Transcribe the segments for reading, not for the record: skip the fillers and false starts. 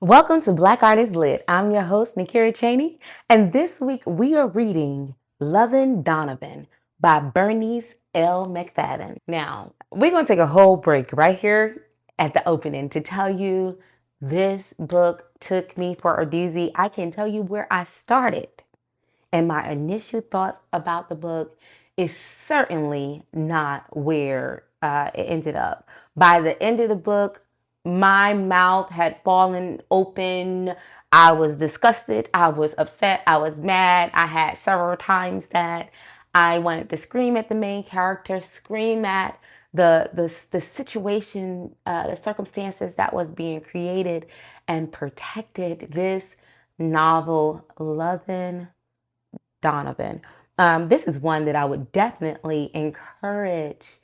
Welcome to Black Artist Lit. I'm your host, Nakira Cheney, and this week we are reading Loving Donovan by Bernice L. McFadden. Now, we're going to take a whole break right here at the opening to tell you this book took me for a doozy. I can tell you where I started, and my initial thoughts about the book is certainly not where it ended up. By the end of the book, my mouth had fallen open. I was disgusted. I was upset. I was mad. I had several times that I wanted to scream at the main character, scream at the situation, the circumstances that was being created and protected. This novel, Loving Donovan. This is one that I would definitely encourage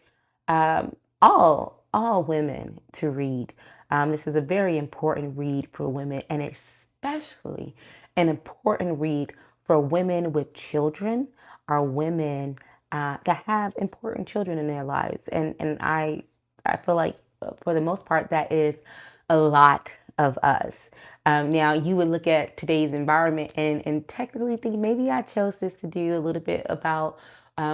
all women to read. This is a very important read for women, and especially an important read for women with children or women that have important children in their lives. And I feel like for the most part that is a lot of us. Now, you would look at today's environment and technically think maybe I chose this to do a little bit about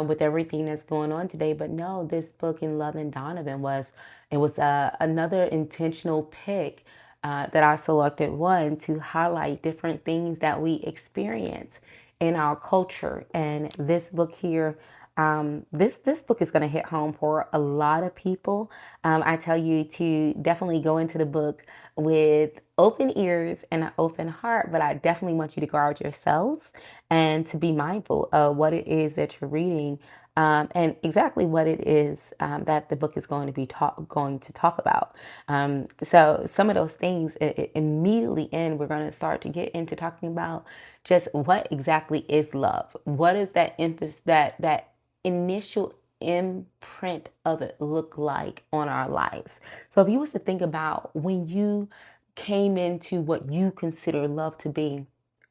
with everything that's going on today. But no, this book in Love and Donovan was another intentional pick that I selected one to highlight different things that we experience in our culture. And this book here, this book is going to hit home for a lot of people. I tell you to definitely go into the book with open ears and an open heart, but I definitely want you to guard yourselves and to be mindful of what it is that you're reading. And exactly what it is that the book is going to be going to talk about. So some of those things immediately in, we're going to start to get into talking about just what exactly is love. What is that emphasis, that initial imprint of it look like on our lives? So if you was to think about when you came into what you consider love to be,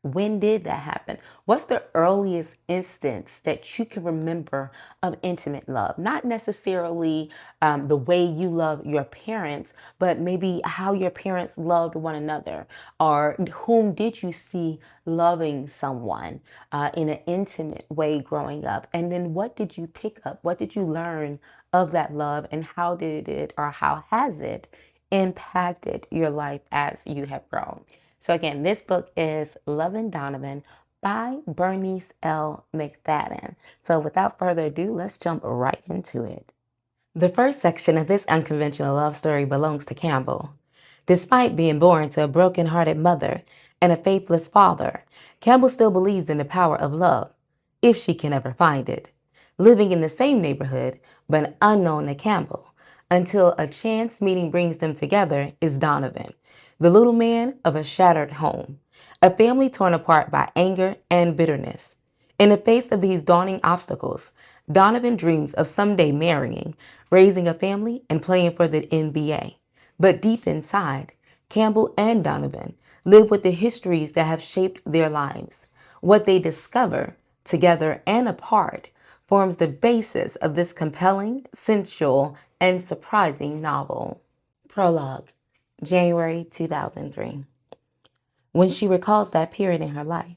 when did that happen? What's the earliest instance that you can remember of intimate love? Not necessarily the way you love your parents, but maybe how your parents loved one another, or whom did you see loving someone in an intimate way growing up? And then what did you pick up? What did you learn of that love, and how did it, or how has it impacted your life as you have grown? So again, this book is Loving Donovan by Bernice L. McFadden. So without further ado, let's jump right into it. The first section of this unconventional love story belongs to Campbell. Despite being born to a broken-hearted mother and a faithless father, Campbell still believes in the power of love, if she can ever find it. Living in the same neighborhood, but unknown to Campbell, until a chance meeting brings them together, is Donovan, the little man of a shattered home, a family torn apart by anger and bitterness. In the face of these daunting obstacles, Donovan dreams of someday marrying, raising a family, and playing for the NBA. But deep inside, Campbell and Donovan live with the histories that have shaped their lives. What they discover, together and apart, forms the basis of this compelling, sensual, and surprising novel. Prologue, January 2003. When she recalls that period in her life,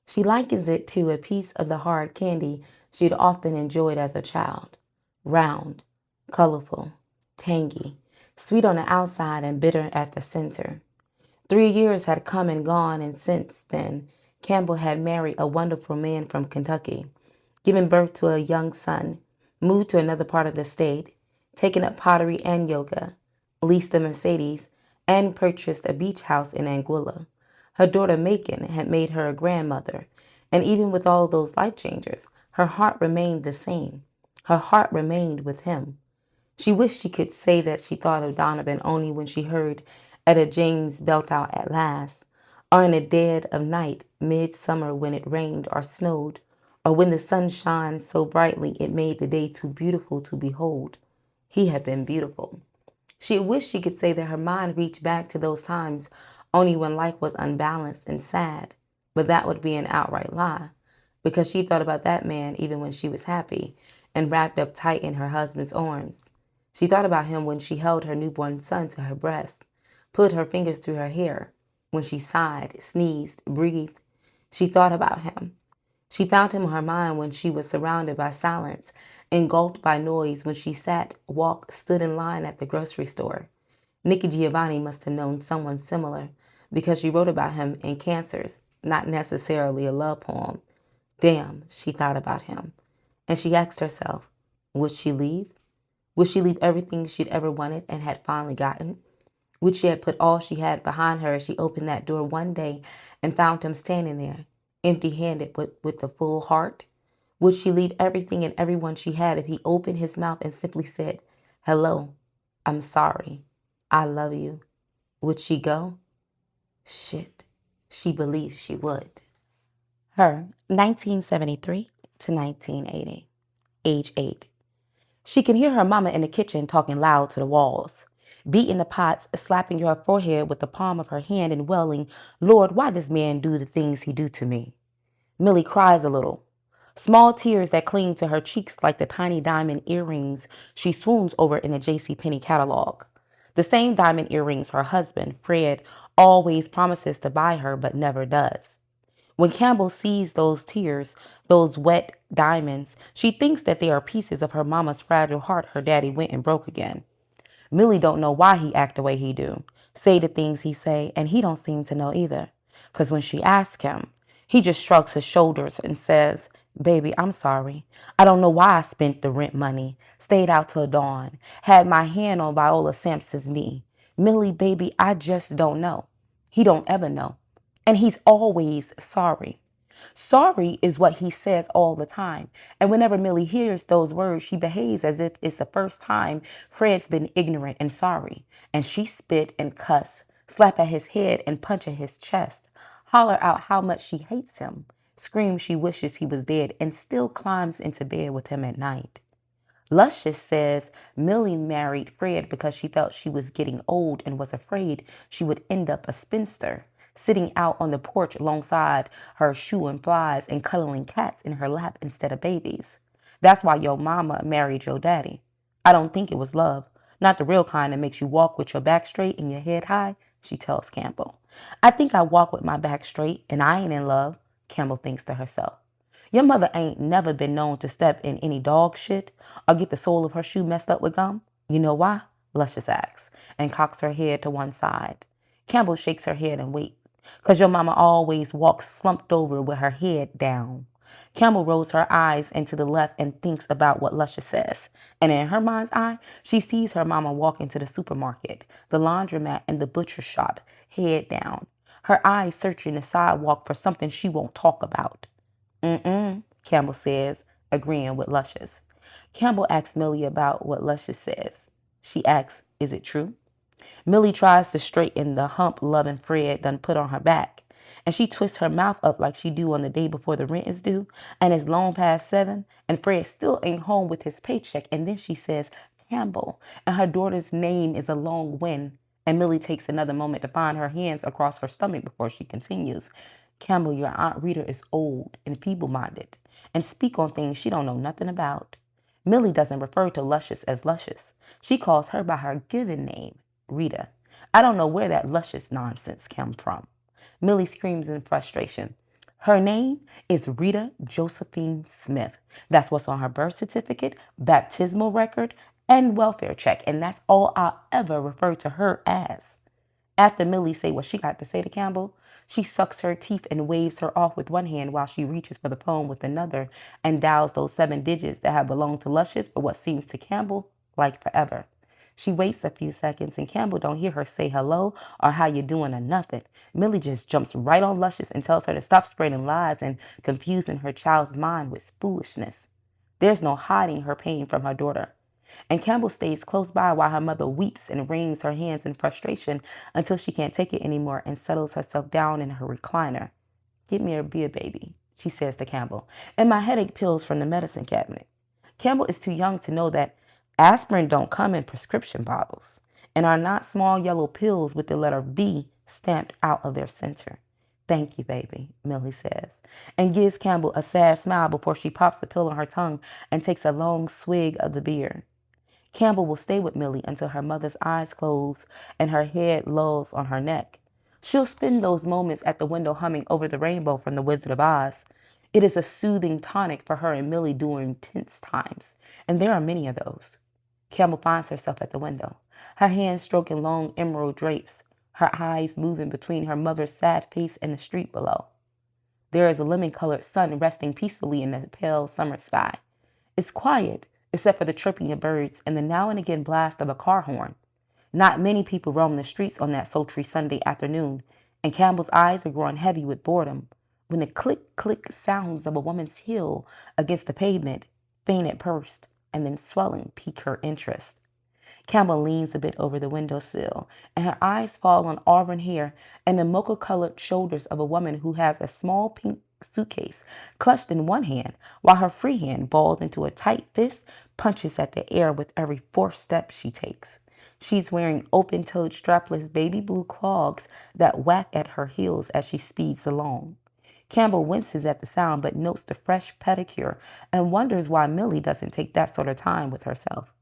she likens it to a piece of the hard candy she'd often enjoyed as a child. Round, colorful, tangy, sweet on the outside and bitter at the center. 3 years had come and gone, and since then, Campbell had married a wonderful man from Kentucky, given birth to a young son, moved to another part of the state, taken up pottery and yoga, leased a Mercedes, and purchased a beach house in Anguilla. Her daughter Macon had made her a grandmother, and even with all those life changes, her heart remained the same. Her heart remained with him. She wished she could say that she thought of Donovan only when she heard Etta James belt out at last, or in the dead of night, midsummer when it rained or snowed, or when the sun shone so brightly it made the day too beautiful to behold. He had been beautiful. She wished she could say that her mind reached back to those times only when life was unbalanced and sad, but that would be an outright lie, because she thought about that man even when she was happy and wrapped up tight in her husband's arms. She thought about him when she held her newborn son to her breast, put her fingers through her hair, When she sighed, sneezed, breathed, she thought about him. She found him on her mind when she was surrounded by silence, engulfed by noise, when she sat, walked, stood in line at the grocery store. Nikki Giovanni must have known someone similar because she wrote about him in Cancers, not necessarily a love poem. Damn, she thought about him. And she asked herself, would she leave? Would she leave everything she'd ever wanted and had finally gotten? Would she have put all she had behind her as she opened that door one day and found him standing there, empty-handed with a full heart? Would she leave everything and everyone she had if he opened his mouth and simply said, hello, I'm sorry, I love you? Would she go? Shit, she believed she would. Her, 1973 to 1980, age 8. She can hear her mama in the kitchen talking loud to the walls, beating the pots, slapping her forehead with the palm of her hand and wailing, Lord, why does man do the things he do to me? Millie cries a little, small tears that cling to her cheeks like the tiny diamond earrings she swoons over in the JCPenney catalog. The same diamond earrings her husband, Fred, always promises to buy her but never does. When Campbell sees those tears, those wet diamonds, she thinks that they are pieces of her mama's fragile heart her daddy went and broke again. Millie don't know why he act the way he do, say the things he say, and he don't seem to know either. 'Cause when she asks him, he just shrugs his shoulders and says, baby, I'm sorry. I don't know why I spent the rent money, stayed out till dawn, had my hand on Viola Sampson's knee. Millie, baby, I just don't know. He don't ever know. And he's always sorry. Sorry is what he says all the time. And whenever Millie hears those words, she behaves as if it's the first time Fred's been ignorant and sorry. And she spit and cuss, slap at his head and punch at his chest, holler out how much she hates him, scream she wishes he was dead, and still climbs into bed with him at night. Luscious says Millie married Fred because she felt she was getting old and was afraid she would end up a spinster, sitting out on the porch alongside her shooing flies and cuddling cats in her lap instead of babies. That's why your mama married your daddy. I don't think it was love, not the real kind that makes you walk with your back straight and your head high, she tells Campbell. I think I walk with my back straight and I ain't in love, Campbell thinks to herself. Your mother ain't never been known to step in any dog shit or get the sole of her shoe messed up with gum. You know why? Luscious asks and cocks her head to one side. Campbell shakes her head and waits. 'Cause your mama always walks slumped over with her head down. Campbell rolls her eyes into the left and thinks about what Luscious says. And in her mind's eye, she sees her mama walk into the supermarket, the laundromat, and the butcher shop, head down. Her eyes searching the sidewalk for something she won't talk about. Campbell says, agreeing with Luscious. Campbell asks Millie about what Luscious says. She asks, is it true? Millie tries to straighten the hump loving Fred done put on her back, and she twists her mouth up like she do on the day before the rent is due, and it's long past 7, and Fred still ain't home with his paycheck, and then she says, Campbell, and her daughter's name is a long win, and Millie takes another moment to find her hands across her stomach before she continues. Campbell, your Aunt Rita is old and feeble-minded, and speak on things she don't know nothing about. Millie doesn't refer to Luscious as Luscious. She calls her by her given name, Rita. I don't know where that luscious nonsense came from. Millie screams in frustration. Her name is Rita Josephine Smith. That's what's on her birth certificate, baptismal record, and welfare check, and that's all I'll ever refer to her as. After Millie say what she got to say to Campbell, she sucks her teeth and waves her off with one hand while she reaches for the phone with another and dials those 7 digits that have belonged to Luscious for what seems to Campbell like forever. She waits a few seconds and Campbell don't hear her say hello or how you doing or nothing. Millie just jumps right on Luscious and tells her to stop spreading lies and confusing her child's mind with foolishness. There's no hiding her pain from her daughter. And Campbell stays close by while her mother weeps and wrings her hands in frustration until she can't take it anymore and settles herself down in her recliner. Get me a beer, baby, she says to Campbell, and my headache pills from the medicine cabinet. Campbell is too young to know that aspirin don't come in prescription bottles and are not small yellow pills with the letter V stamped out of their center. Thank you, baby, Millie says, and gives Campbell a sad smile before she pops the pill on her tongue and takes a long swig of the beer. Campbell will stay with Millie until her mother's eyes close and her head lolls on her neck. She'll spend those moments at the window humming Over the Rainbow from The Wizard of Oz. It is a soothing tonic for her and Millie during tense times, and there are many of those. Campbell finds herself at the window, her hands stroking long emerald drapes, her eyes moving between her mother's sad face and the street below. There is a lemon-colored sun resting peacefully in the pale summer sky. It's quiet, except for the chirping of birds and the now and again blast of a car horn. Not many people roam the streets on that sultry Sunday afternoon, and Campbell's eyes are growing heavy with boredom when the click-click sounds of a woman's heel against the pavement faint at first and then swelling pique her interest. Campbell leans a bit over the windowsill, and her eyes fall on auburn hair and the mocha-colored shoulders of a woman who has a small pink suitcase clutched in one hand, while her free hand, balled into a tight fist, punches at the air with every fourth step she takes. She's wearing open-toed strapless baby blue clogs that whack at her heels as she speeds along. Campbell winces at the sound but notes the fresh pedicure and wonders why Millie doesn't take that sort of time with herself.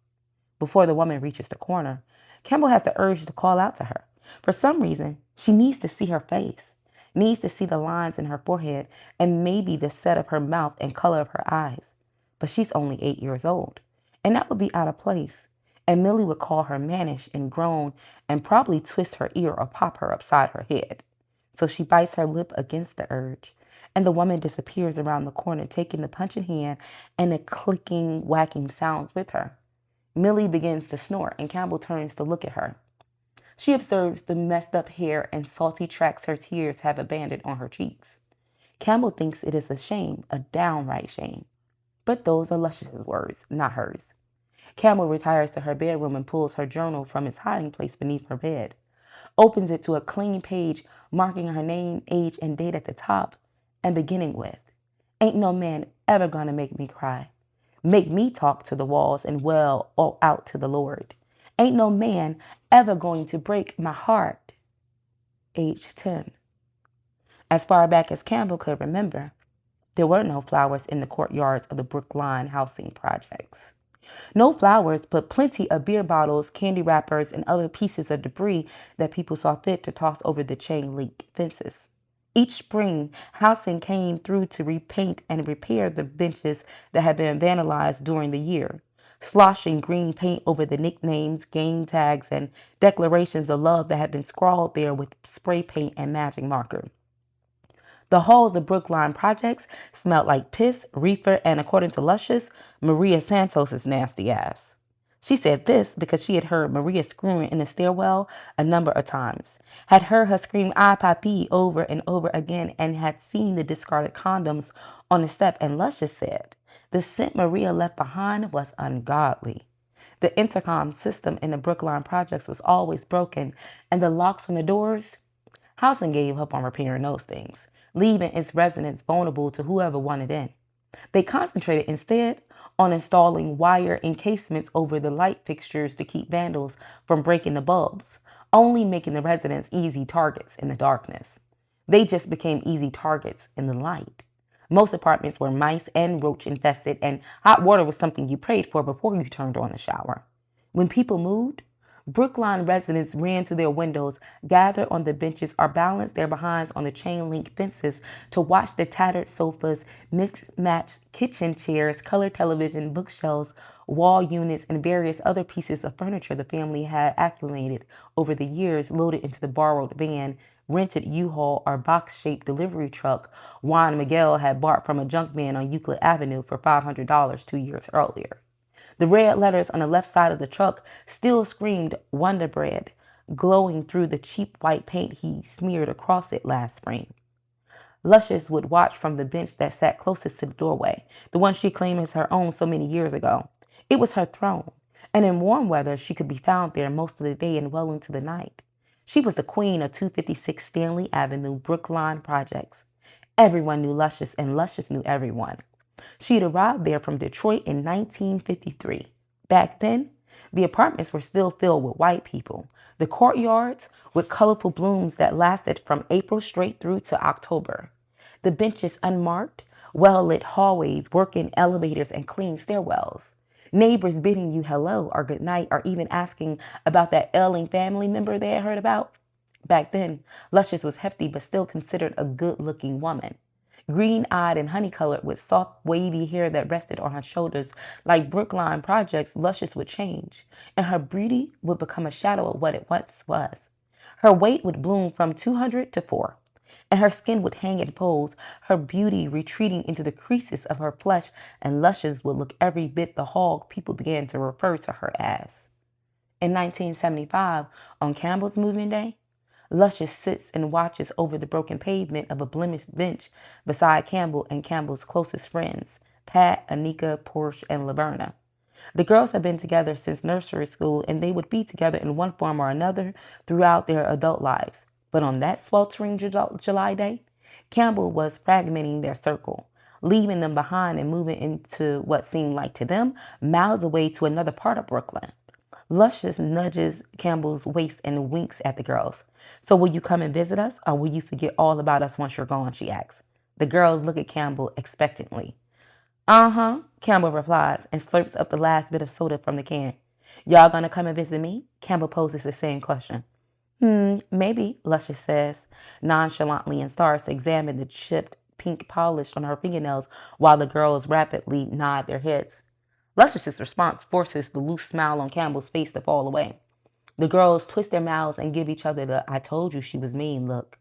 Before the woman reaches the corner, Campbell has the urge to call out to her. For some reason, she needs to see her face, needs to see the lines in her forehead and maybe the set of her mouth and color of her eyes. But she's only 8 years old, and that would be out of place. And Millie would call her mannish and groan and probably twist her ear or pop her upside her head. So she bites her lip against the urge, and the woman disappears around the corner, taking the punch in hand and the clicking, whacking sounds with her. Millie begins to snort, and Campbell turns to look at her. She observes the messed up hair and salty tracks her tears have abandoned on her cheeks. Campbell thinks it is a shame, a downright shame. But those are Luscious's words, not hers. Campbell retires to her bedroom and pulls her journal from its hiding place beneath her bed, opens it to a clean page marking her name, age, and date at the top, and beginning with, "Ain't no man ever gonna make me cry. Make me talk to the walls and wail all out to the Lord. Ain't no man ever going to break my heart." Age 10. As far back as Campbell could remember, there were no flowers in the courtyards of the Brookline housing projects. No flowers, but plenty of beer bottles, candy wrappers, and other pieces of debris that people saw fit to toss over the chain-link fences. Each spring, housing came through to repaint and repair the benches that had been vandalized during the year, sloshing green paint over the nicknames, game tags, and declarations of love that had been scrawled there with spray paint and magic marker. The halls of Brookline projects smelled like piss, reefer, and according to Luscious, Maria Santos's nasty ass. She said this because she had heard Maria screaming in the stairwell a number of times, had heard her scream "Ah, papi" over and over again, and had seen the discarded condoms on the step, and Luscious said the scent Maria left behind was ungodly. The intercom system in the Brookline projects was always broken, and the locks on the doors, housing gave up on repairing those things, leaving its residents vulnerable to whoever wanted in. They concentrated instead on installing wire encasements over the light fixtures to keep vandals from breaking the bulbs, only making the residents easy targets in the darkness. They just became easy targets in the light. Most apartments were mice and roach infested, and hot water was something you prayed for before you turned on the shower. When people moved, Brookline residents ran to their windows, gathered on the benches, or balanced their behinds on the chain-link fences to watch the tattered sofas, mismatched kitchen chairs, color television, bookshelves, wall units, and various other pieces of furniture the family had accumulated over the years loaded into the borrowed van, rented U-Haul, or box-shaped delivery truck Juan Miguel had bought from a junk man on Euclid Avenue for $500 2 years earlier. The red letters on the left side of the truck still screamed Wonder Bread, glowing through the cheap white paint he smeared across it last spring. Luscious would watch from the bench that sat closest to the doorway, the one she claimed as her own so many years ago. It was her throne, and in warm weather she could be found there most of the day and well into the night. She was the queen of 256 Stanley Avenue Brookline projects. Everyone knew Luscious, and Luscious knew everyone. She had arrived there from Detroit in 1953. Back then, the apartments were still filled with white people. The courtyards with colorful blooms that lasted from April straight through to October. The benches unmarked, well-lit hallways, working elevators, and clean stairwells. Neighbors bidding you hello or good night, or even asking about that ailing family member they had heard about. Back then, Luscious was hefty but still considered a good-looking woman. Green-eyed and honey-colored with soft, wavy hair that rested on her shoulders like Brookline projects, Luscious would change, and her beauty would become a shadow of what it once was. Her weight would bloom from 200 to 4, and her skin would hang in folds, her beauty retreating into the creases of her flesh, and Luscious would look every bit the hog people began to refer to her as. In 1975, on Campbell's moving day, Luscious sits and watches over the broken pavement of a blemished bench beside Campbell and Campbell's closest friends, Pat, Anika, Portia, and Laverna. The girls had been together since nursery school, and they would be together in one form or another throughout their adult lives. But on that sweltering July day, Campbell was fragmenting their circle, leaving them behind and moving into what seemed like to them miles away to another part of Brooklyn. Luscious nudges Campbell's waist and winks at the girls. "So will you come and visit us, or will you forget all about us once you're gone?" she asks. The girls look at Campbell expectantly. "Uh-huh," Campbell replies and slurps up the last bit of soda from the can. "Y'all gonna come and visit me?" Campbell poses the same question. Maybe," Luscious says nonchalantly and starts to examine the chipped pink polish on her fingernails while the girls rapidly nod their heads. Luscious's response forces the loose smile on Campbell's face to fall away. The girls twist their mouths and give each other the "I told you she was mean" look.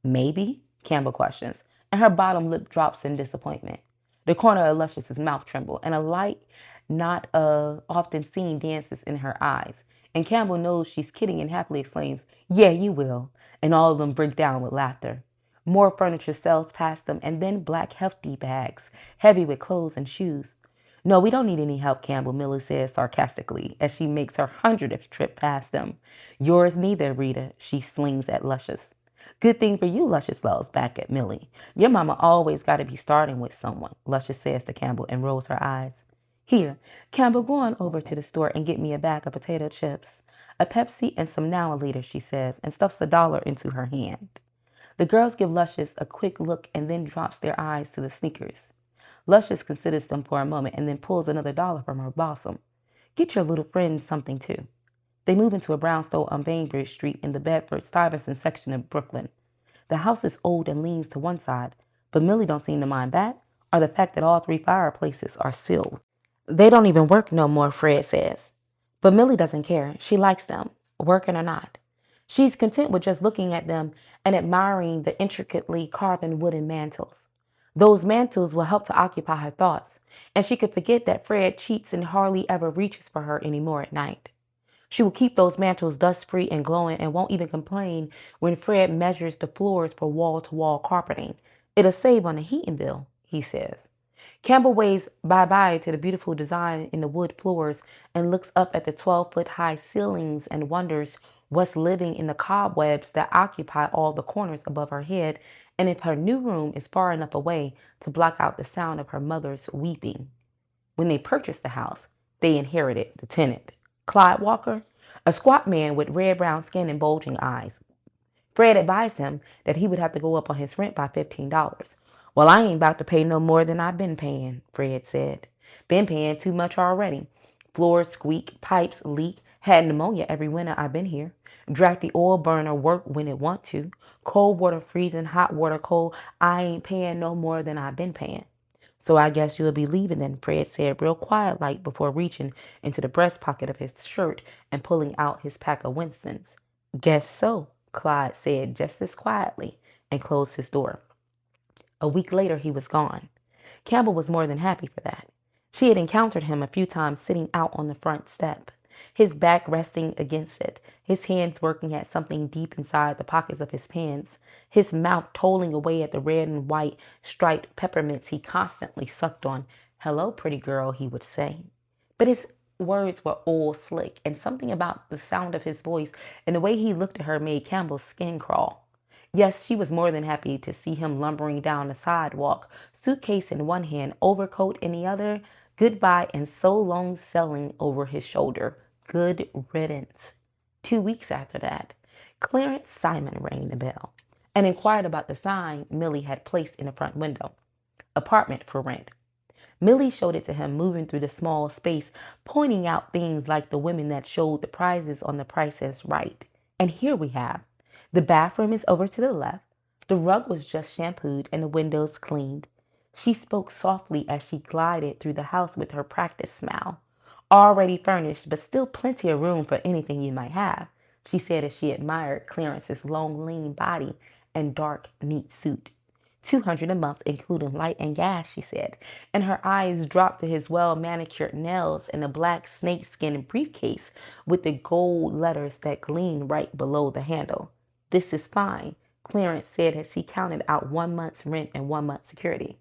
"Maybe?" Campbell questions, and her bottom lip drops in disappointment. The corner of Luscious's mouth trembles, and a light not often seen dances in her eyes. And Campbell knows she's kidding and happily exclaims, "Yeah, you will." And all of them break down with laughter. More furniture sails past them, and then black hefty bags, heavy with clothes and shoes. "No, we don't need any help," Campbell, Millie says sarcastically as she makes her 100th trip past them. "Yours neither, Rita," she slings at Luscious. "Good thing for you," Luscious yells back at Millie. "Your mama always got to be starting with someone," Luscious says to Campbell and rolls her eyes. "Here, Campbell, go on over to the store and get me a bag of potato chips, a Pepsi, and some Now and Later," she says, and stuffs $1 into her hand. The girls give Luscious a quick look and then drops their eyes to the sneakers. Luscious considers them for a moment and then pulls another $1 from her bosom. "Get your little friend something too." They move into a brownstone on Bainbridge Street in the Bedford-Stuyvesant section of Brooklyn. The house is old and leans to one side, but Millie don't seem to mind that, or the fact that all 3 fireplaces are sealed. "They don't even work no more," Fred says. But Millie doesn't care. She likes them, working or not. She's content with just looking at them and admiring the intricately carven wooden mantels. Those mantels will help to occupy her thoughts, and she could forget that Fred cheats and hardly ever reaches for her anymore at night. She will keep those mantels dust-free and glowing and won't even complain when Fred measures the floors for wall-to-wall carpeting. "It'll save on the heating bill," he says. Campbell waves bye-bye to the beautiful design in the wood floors and looks up at the 12-foot-high ceilings and wonders what's living in the cobwebs that occupy all the corners above her head, and if her new room is far enough away to block out the sound of her mother's weeping. When they purchased the house, they inherited the tenant, Clyde Walker, a squat man with red-brown skin and bulging eyes. Fred advised him that he would have to go up on his rent by $15. "Well, I ain't about to pay no more than I've been paying," Fred said. "Been paying too much already. Floors squeak, pipes leak, had pneumonia every winter I've been here. Drafty oil burner work when it want to. Cold water freezing, hot water cold. I ain't paying no more than I've been paying." "So I guess you'll be leaving then," Fred said real quiet like before reaching into the breast pocket of his shirt and pulling out his pack of Winstons. "Guess so," Clyde said just as quietly and closed his door. A week later, he was gone. Campbell was more than happy for that. She had encountered him a few times sitting out on the front step, his back resting against it, his hands working at something deep inside the pockets of his pants, his mouth tolling away at the red and white striped peppermints he constantly sucked on. "Hello, pretty girl," he would say. But his words were oil slick, and something about the sound of his voice and the way he looked at her made Campbell's skin crawl. Yes, she was more than happy to see him lumbering down the sidewalk, suitcase in one hand, overcoat in the other, goodbye and so long selling over his shoulder. Good riddance. 2 weeks after that, Clarence Simon rang the bell and inquired about the sign Millie had placed in the front window. "Apartment for rent." Millie showed it to him, moving through the small space, pointing out things like the women that showed the prizes on the Price is Right. "And here we have The bathroom is over to the left. The rug was just shampooed and the windows cleaned. She spoke softly as she glided through the house with her practiced smile. Already furnished, but still plenty of room for anything you might have, she said as she admired Clarence's long, lean body and dark, neat suit. 200 a month, including light and gas, she said, and her eyes dropped to his well-manicured nails and a black snakeskin briefcase with the gold letters that gleamed right below the handle. This is fine, Clarence said as he counted out 1 month's rent and 1 month's security.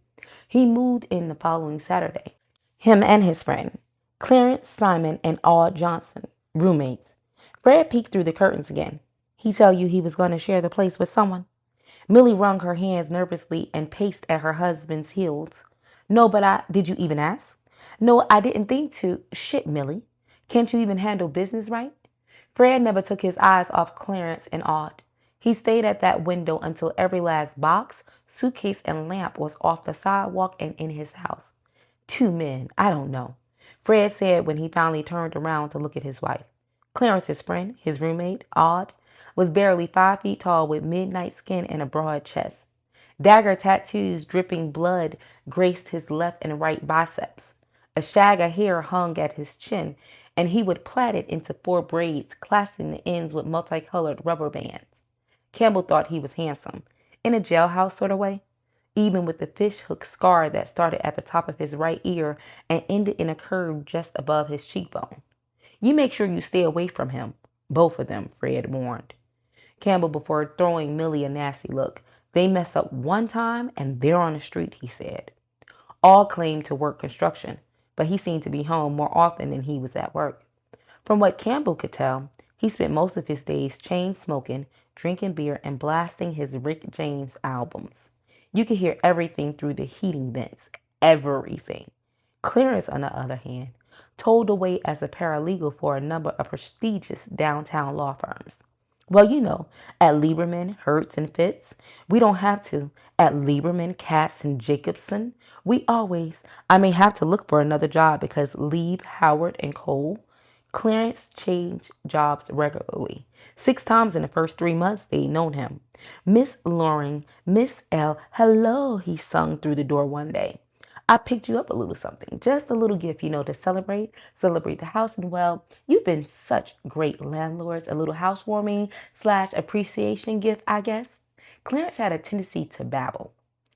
He moved in the following Saturday. Him and his friend, Clarence, Simon, and Aud Johnson, roommates. Fred peeked through the curtains again. He tell you he was going to share the place with someone? Millie wrung her hands nervously and paced at her husband's heels. No, but did you even ask? No, I didn't think to. Shit, Millie. Can't you even handle business right? Fred never took his eyes off Clarence and Aud. He stayed at that window until every last box, suitcase, and lamp was off the sidewalk and in his house. 2 men, I don't know, Fred said when he finally turned around to look at his wife. Clarence's friend, his roommate, Aud, was barely 5 feet tall with midnight skin and a broad chest. Dagger tattoos dripping blood graced his left and right biceps. A shag of hair hung at his chin, and he would plait it into 4 braids, clasping the ends with multicolored rubber bands. Campbell thought he was handsome, in a jailhouse sort of way, even with the fishhook scar that started at the top of his right ear and ended in a curve just above his cheekbone. You make sure you stay away from him, both of them, Fred warned Campbell before throwing Millie a nasty look. They mess up one time and they're on the street, he said. All claimed to work construction, but he seemed to be home more often than he was at work. From what Campbell could tell, he spent most of his days chain smoking, drinking beer, and blasting his Rick James albums. You could hear everything through the heating vents, everything. Clarence, on the other hand, told the way as a paralegal for a number of prestigious downtown law firms. Well, at Lieberman, Hertz, and Fitz. We don't have to. At Lieberman, Katz, and Jacobson, we always, I may have to look for another job because Lieb, Howard, and Cole. Clarence changed jobs regularly. 6 times in the first 3 months they'd known him. Miss Loring, Miss L, hello, he sung through the door one day. I picked you up a little something, just a little gift, to celebrate the house. And well, you've been such great landlords, a little housewarming / appreciation gift, I guess. Clarence had a tendency to babble.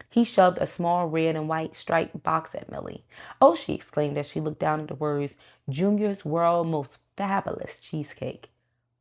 He shoved a small red and white striped box at Millie. Oh, she exclaimed as she looked down at the words, Junior's World Most Fabulous Cheesecake.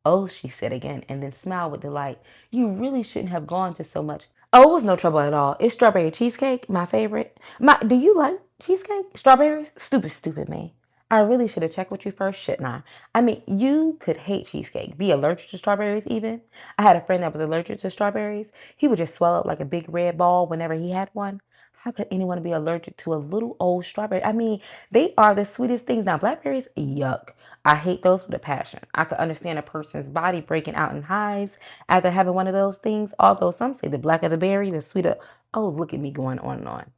Oh, she said again, and then smiled with delight. You really shouldn't have gone to so much. Oh, it was no trouble at all. It's strawberry cheesecake, my favorite. Do you like cheesecake? Strawberries? Stupid me. I really should have checked with you first, shouldn't I? I mean, you could hate cheesecake, be allergic to strawberries even. I had a friend that was allergic to strawberries. He would just swell up like a big red ball whenever he had one. How could anyone be allergic to a little old strawberry? I mean, they are the sweetest things. Now, blackberries, yuck. I hate those with a passion. I could understand a person's body breaking out in hives after having one of those things, although some say the blacker the berry, the sweeter. Oh, look at me going on and on.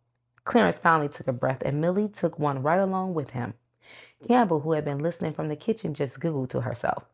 Clarence finally took a breath, and Millie took one right along with him. Campbell, who had been listening from the kitchen, just giggled to herself.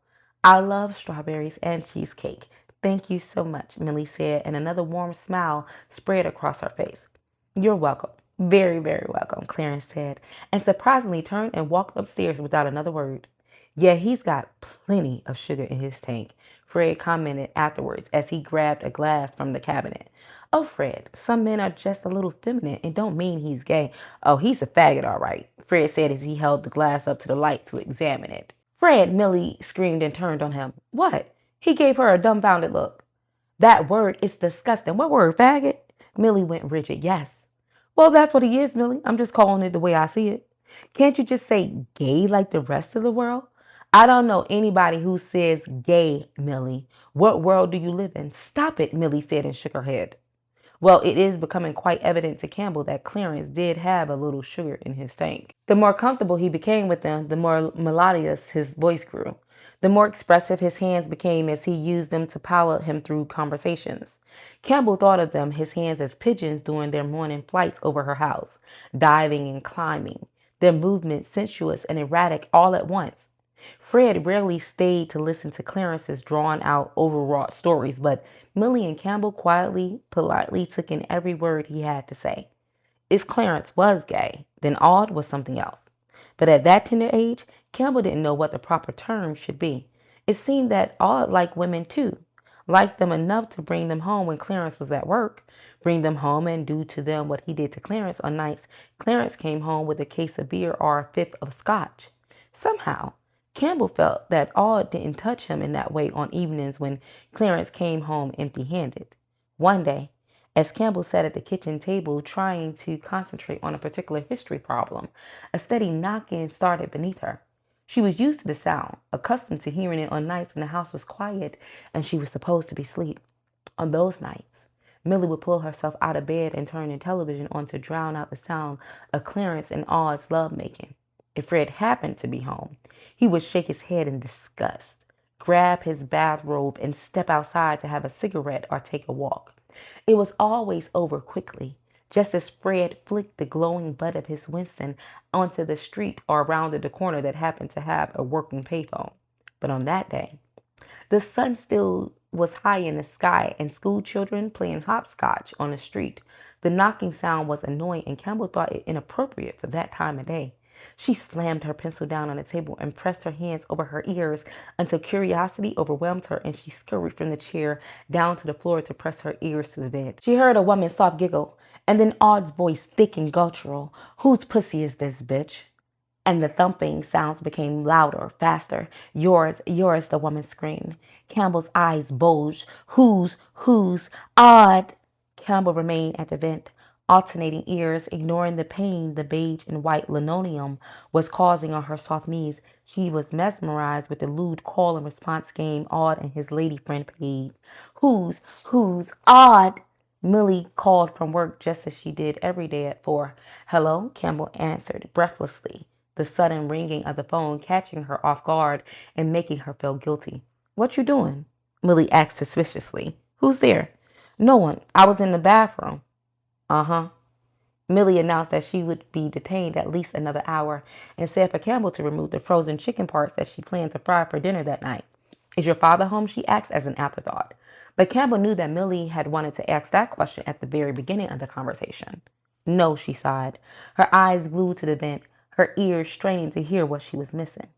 I love strawberries and cheesecake. Thank you so much, Millie said, and another warm smile spread across her face. You're welcome. Very, very welcome, Clarence said, and surprisingly turned and walked upstairs without another word. Yeah, he's got plenty of sugar in his tank, Fred commented afterwards as he grabbed a glass from the cabinet. Oh, Fred, some men are just a little feminine and don't mean he's gay. Oh, he's a faggot, all right, Fred said as he held the glass up to the light to examine it. Fred, Millie screamed and turned on him. What? He gave her a dumbfounded look. That word is disgusting. What word, faggot? Millie went rigid. Yes. Well, that's what he is, Millie. I'm just calling it the way I see it. Can't you just say gay like the rest of the world? I don't know anybody who says gay, Millie. What world do you live in? Stop it, Millie said and shook her head. Well, it is becoming quite evident to Campbell that Clarence did have a little sugar in his tank. The more comfortable he became with them, the more melodious his voice grew. The more expressive his hands became as he used them to pilot him through conversations. Campbell thought of them, his hands, as pigeons during their morning flights over her house, diving and climbing, their movements sensuous and erratic all at once. Fred rarely stayed to listen to Clarence's drawn-out, overwrought stories, but Millie and Campbell quietly, politely took in every word he had to say. If Clarence was gay, then Aude was something else. But at that tender age, Campbell didn't know what the proper term should be. It seemed that Aude liked women too, liked them enough to bring them home when Clarence was at work, bring them home and do to them what he did to Clarence on nights Clarence came home with a case of beer or a fifth of scotch. Somehow, Campbell felt that Aude didn't touch him in that way on evenings when Clarence came home empty-handed. One day, as Campbell sat at the kitchen table trying to concentrate on a particular history problem, a steady knocking started beneath her. She was used to the sound, accustomed to hearing it on nights when the house was quiet and she was supposed to be asleep. On those nights, Millie would pull herself out of bed and turn the television on to drown out the sound of Clarence and Aude's lovemaking. If Fred happened to be home, he would shake his head in disgust, grab his bathrobe, and step outside to have a cigarette or take a walk. It was always over quickly, just as Fred flicked the glowing butt of his Winston onto the street or rounded the corner that happened to have a working payphone. But on that day, the sun still was high in the sky and school children playing hopscotch on the street. The knocking sound was annoying and Campbell thought it inappropriate for that time of day. She slammed her pencil down on the table and pressed her hands over her ears until curiosity overwhelmed her and she scurried from the chair down to the floor to press her ears to the bed. She heard a woman's soft giggle and then Aude's voice thick and guttural. "Whose pussy is this, bitch?" And the thumping sounds became louder, faster. "Yours, yours," the woman screamed. Campbell's eyes bulged. Whose? Aude." Campbell remained at the vent, alternating ears, ignoring the pain the beige and white linoleum was causing on her soft knees. She was mesmerized with the lewd call and response game Aude and his lady friend played. Whose? Aude." Millie called from work just as she did every day at 4. "Hello?" Campbell answered breathlessly, the sudden ringing of the phone catching her off guard and making her feel guilty. "What you doing?" Millie asked suspiciously. "Who's there?" "No one. I was in the bathroom." "Uh-huh." Millie announced that she would be detained at least another hour and said for Campbell to remove the frozen chicken parts that she planned to fry for dinner that night. "Is your father home?" she asked as an afterthought. But Campbell knew that Millie had wanted to ask that question at the very beginning of the conversation. "No," she sighed, her eyes glued to the vent, her ears straining to hear what she was missing.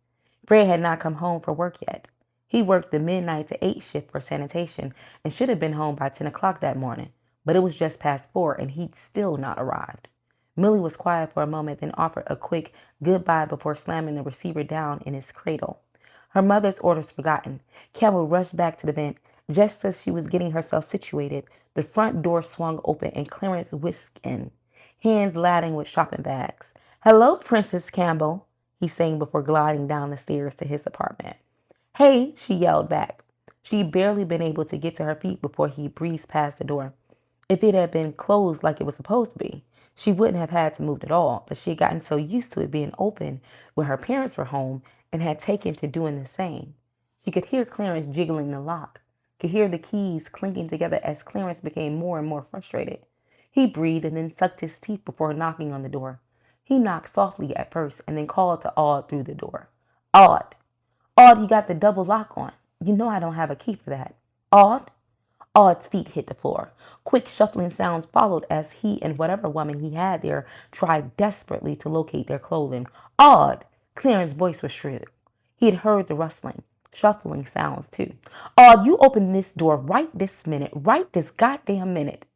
Fred had not come home from work yet. He worked the midnight to 8 shift for sanitation and should have been home by 10 o'clock that morning, but it was just past 4 and he'd still not arrived. Millie was quiet for a moment, then offered a quick goodbye before slamming the receiver down in its cradle. Her mother's orders forgotten, Campbell rushed back to the vent. Just as she was getting herself situated, the front door swung open and Clarence whisked in, hands laden with shopping bags. "Hello, Princess Campbell," he sang before gliding down the stairs to his apartment. "Hey," she yelled back. She'd barely been able to get to her feet before he breezed past the door. If it had been closed like it was supposed to be, she wouldn't have had to move at all, but she had gotten so used to it being open when her parents were home and had taken to doing the same. She could hear Clarence jiggling the lock, could hear the keys clinking together as Clarence became more and more frustrated. He breathed and then sucked his teeth before knocking on the door. He knocked softly at first and then called to Aude through the door. "Aude! Aude, you got the double lock on. You know I don't have a key for that. Aude?" Aude's feet hit the floor. Quick shuffling sounds followed as he and whatever woman he had there tried desperately to locate their clothing. "Aude!" Clarence's voice was shrill. He had heard the rustling, shuffling sounds too. "Aude, you open this door right this minute, right this goddamn minute."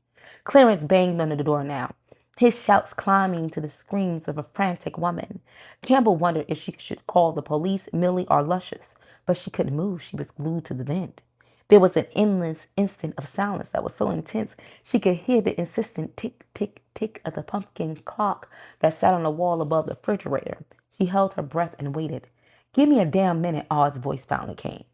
Clarence banged on the door now, his shouts climbing to the screams of a frantic woman. Campbell wondered if she should call the police, Millie, or Luscious, but she couldn't move. She was glued to the vent. There was an endless instant of silence that was so intense she could hear the insistent tick, tick, tick of the pumpkin clock that sat on the wall above the refrigerator. She held her breath and waited. "Give me a damn minute," Aude's voice finally came.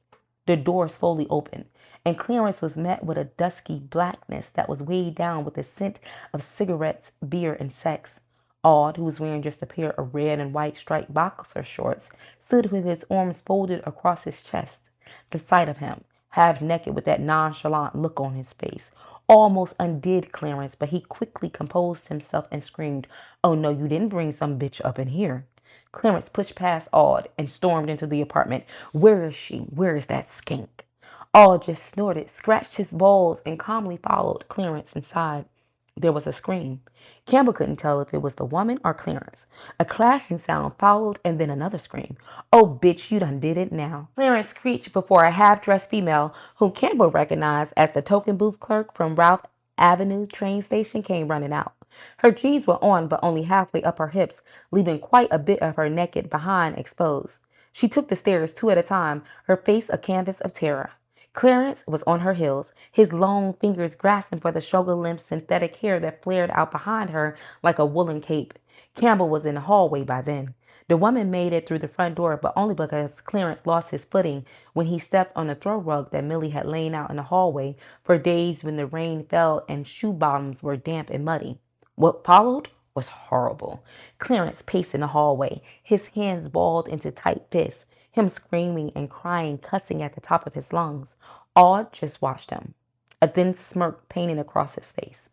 The door slowly opened, and Clarence was met with a dusky blackness that was weighed down with the scent of cigarettes, beer, and sex. Aude, who was wearing just a pair of red and white striped boxer shorts, stood with his arms folded across his chest. The sight of him, half naked with that nonchalant look on his face, almost undid Clarence, but he quickly composed himself and screamed, "Oh no, you didn't bring some bitch up in here." Clarence pushed past Aud and stormed into the apartment. Where is she? Where is that skink? Aud just snorted, scratched his balls, and calmly followed Clarence inside. There was a scream. Campbell couldn't tell if it was the woman or Clarence. A clashing sound followed, and then another scream. Oh, bitch, you done did it now. Clarence screeched before a half-dressed female, whom Campbell recognized as the token booth clerk from Ralph Avenue train station, came running out. Her jeans were on, but only halfway up her hips, leaving quite a bit of her naked behind exposed. She took the stairs two at a time, her face a canvas of terror. Clarence was on her heels, his long fingers grasping for the shoulder-length synthetic hair that flared out behind her like a woolen cape. Campbell was in the hallway by then. The woman made it through the front door, but only because Clarence lost his footing when he stepped on the throw rug that Millie had laid out in the hallway for days when the rain fell and shoe bottoms were damp and muddy. What followed was horrible. Clarence paced in the hallway, his hands balled into tight fists, him screaming and crying, cussing at the top of his lungs. Aud just watched him, a thin smirk painting across his face.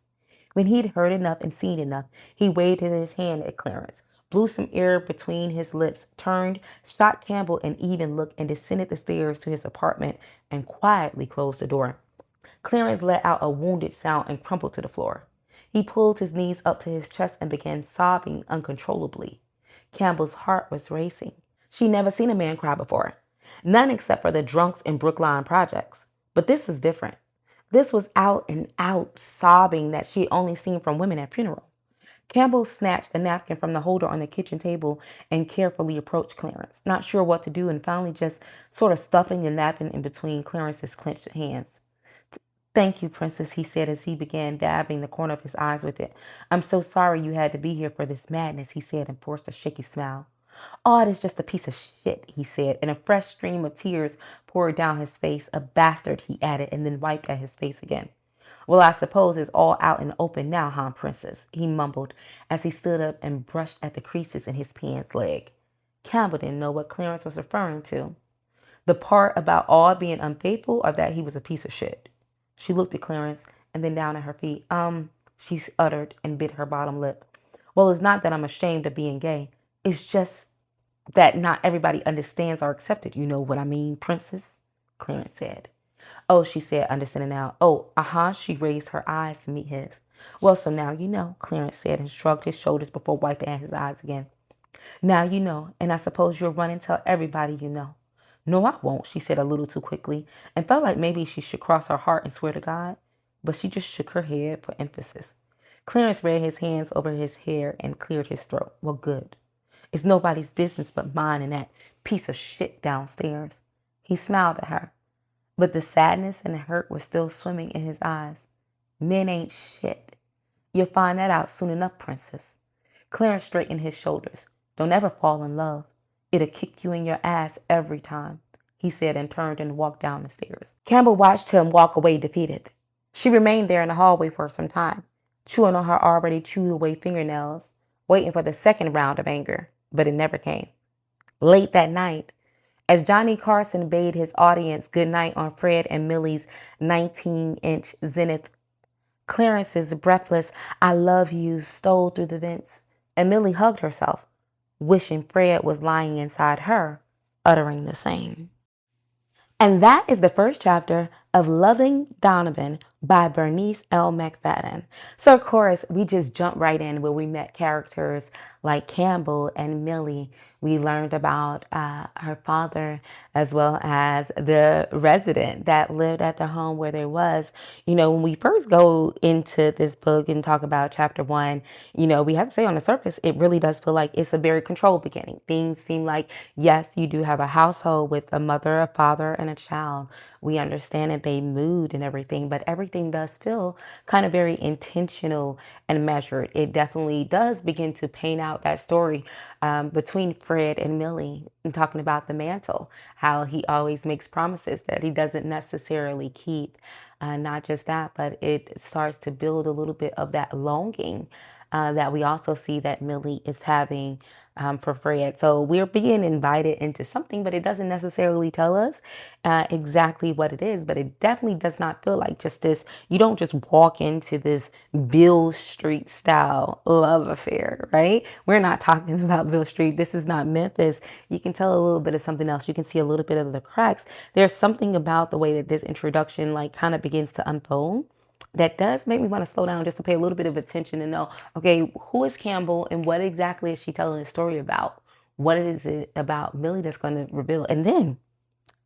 When he'd heard enough and seen enough, he waved his hand at Clarence, blew some air between his lips, turned, shot Campbell an even look, and descended the stairs to his apartment and quietly closed the door. Clarence let out a wounded sound and crumpled to the floor. He pulled his knees up to his chest and began sobbing uncontrollably. Campbell's heart was racing. She'd never seen a man cry before. None except for the drunks in Brookline projects. But this was different. This was out and out sobbing that she'd only seen from women at funerals. Campbell snatched a napkin from the holder on the kitchen table and carefully approached Clarence, not sure what to do and finally just sort of stuffing the napkin in between Clarence's clenched hands. Thank you, Princess, he said as he began dabbing the corner of his eyes with it. I'm so sorry you had to be here for this madness, he said and forced a shaky smile. Aud is just a piece of shit, he said, and a fresh stream of tears poured down his face. A bastard, he added, and then wiped at his face again. Well, I suppose it's all out in the open now, huh, Princess, he mumbled as he stood up and brushed at the creases in his pants leg. Campbell didn't know what Clarence was referring to. The part about Aud being unfaithful or that he was a piece of shit. She looked at Clarence and then down at her feet. She uttered and bit her bottom lip. Well, it's not that I'm ashamed of being gay. It's just that not everybody understands or accepts it. You know what I mean, Princess? Clarence said. Oh, she said, understanding now. Oh, she raised her eyes to meet his. Well, so now you know, Clarence said and shrugged his shoulders before wiping at his eyes again. Now you know, and I suppose you'll run and tell everybody you know. No, I won't, she said a little too quickly, and felt like maybe she should cross her heart and swear to God, but she just shook her head for emphasis. Clarence ran his hands over his hair and cleared his throat. Well, good. It's nobody's business but mine and that piece of shit downstairs. He smiled at her, but the sadness and the hurt were still swimming in his eyes. Men ain't shit. You'll find that out soon enough, Princess. Clarence straightened his shoulders. Don't ever fall in love. It'll kick you in your ass every time, he said and turned and walked down the stairs. Campbell watched him walk away defeated. She remained there in the hallway for some time, chewing on her already chewed away fingernails, waiting for the second round of anger, but it never came. Late that night, as Johnny Carson bade his audience good night on Fred and Millie's 19-inch Zenith, Clarence's breathless "I love you" stole through the vents, and Millie hugged herself, wishing Fred was lying inside her, uttering the same. And that is the first chapter of Loving Donovan by Bernice L. McFadden. So, of course, we just jumped right in where we met characters like Campbell and Millie. We learned about her father as well as the resident that lived at the home where there was. You know, when we first go into this book and talk about chapter 1, you know, we have to say on the surface, it really does feel like it's a very controlled beginning. Things seem like, yes, you do have a household with a mother, a father, and a child. We understand that they moved and everything, but everything does feel kind of very intentional and measured. It definitely does begin to paint out that story between Fred and Millie, and talking about the mantle, how he always makes promises that he doesn't necessarily keep. Not just that, but it starts to build a little bit of that longing that we also see that Millie is having for Fred. So we're being invited into something, but it doesn't necessarily tell us exactly what it is. But it definitely does not feel like just this. You don't just walk into this Bill Street style love affair, right? We're not talking about Bill Street. This is not Memphis. You can tell a little bit of something else. You can see a little bit of the cracks. There's something about the way that this introduction like kind of begins to unfold that does make me want to slow down just to pay a little bit of attention and know, okay, who is Campbell and what exactly is she telling the story about? What is it about Millie that's going to reveal? And then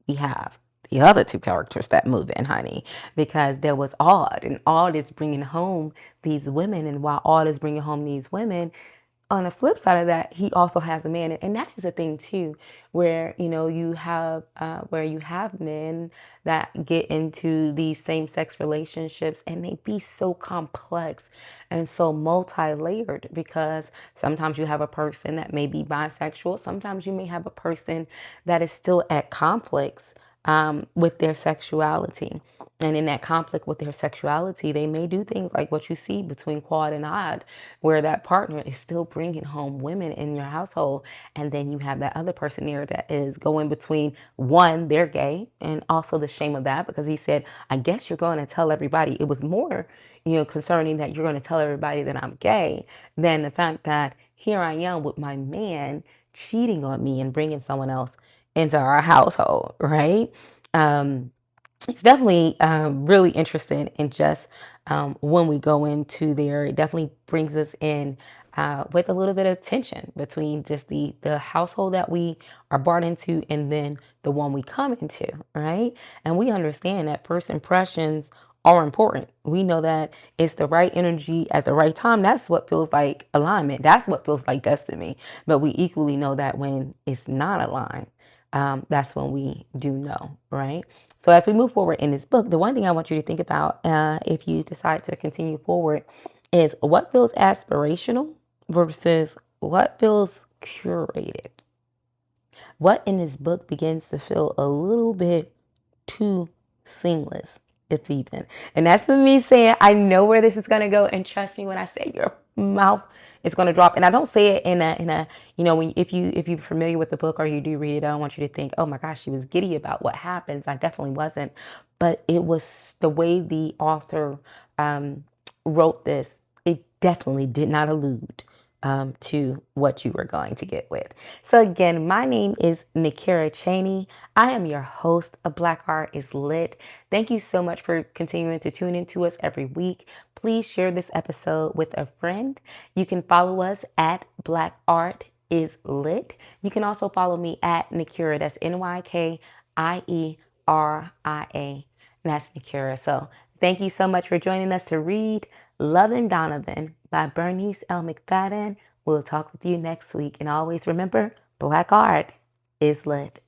we have the other two characters that move in, honey, because there was Aud, and Aud is bringing home these women. And while Aud is bringing home these women, on the flip side of that, he also has a man, and that is a thing too, where you have men that get into these same-sex relationships, and they be so complex and so multi-layered because sometimes you have a person that may be bisexual, sometimes you may have a person that is still at conflicts with their sexuality. And in that conflict with their sexuality, they may do things like what you see between Quad and Odd, where that partner is still bringing home women in your household. And then you have that other person there that is going between one, they're gay, and also the shame of that because he said, I guess you're going to tell everybody. It was more, concerning that you're going to tell everybody that I'm gay than the fact that here I am with my man cheating on me and bringing someone else into our household, right? It's definitely really interesting and just when we go into there, it definitely brings us in with a little bit of tension between just the household that we are brought into and then the one we come into, right? And we understand that first impressions are important. We know that it's the right energy at the right time. That's what feels like alignment. That's what feels like destiny. But we equally know that when it's not aligned, that's when we do know, right? So as we move forward in this book, the one thing I want you to think about if you decide to continue forward is what feels aspirational versus what feels curated. What in this book begins to feel a little bit too seamless, if even. And that's for me saying, I know where this is going to go. And trust me when I say your mouth is going to drop. And I don't say it in a if you're familiar with the book or you do read it, I don't want you to think, oh my gosh, she was giddy about what happens. I definitely wasn't. But it was the way the author wrote this. It definitely did not allude to what you were going to get with. So again, my name is Nakira Cheney. I am your host of Black Art is Lit. Thank you so much for continuing to tune into us every week. Please share this episode with a friend. You can follow us at Black Art is Lit. You can also follow me at Nakira. That's Nykieria. That's Nakira. So thank you so much for joining us to read Loving Donovan by Bernice L. McFadden. We'll talk with you next week. And always remember, Black Art is Lit.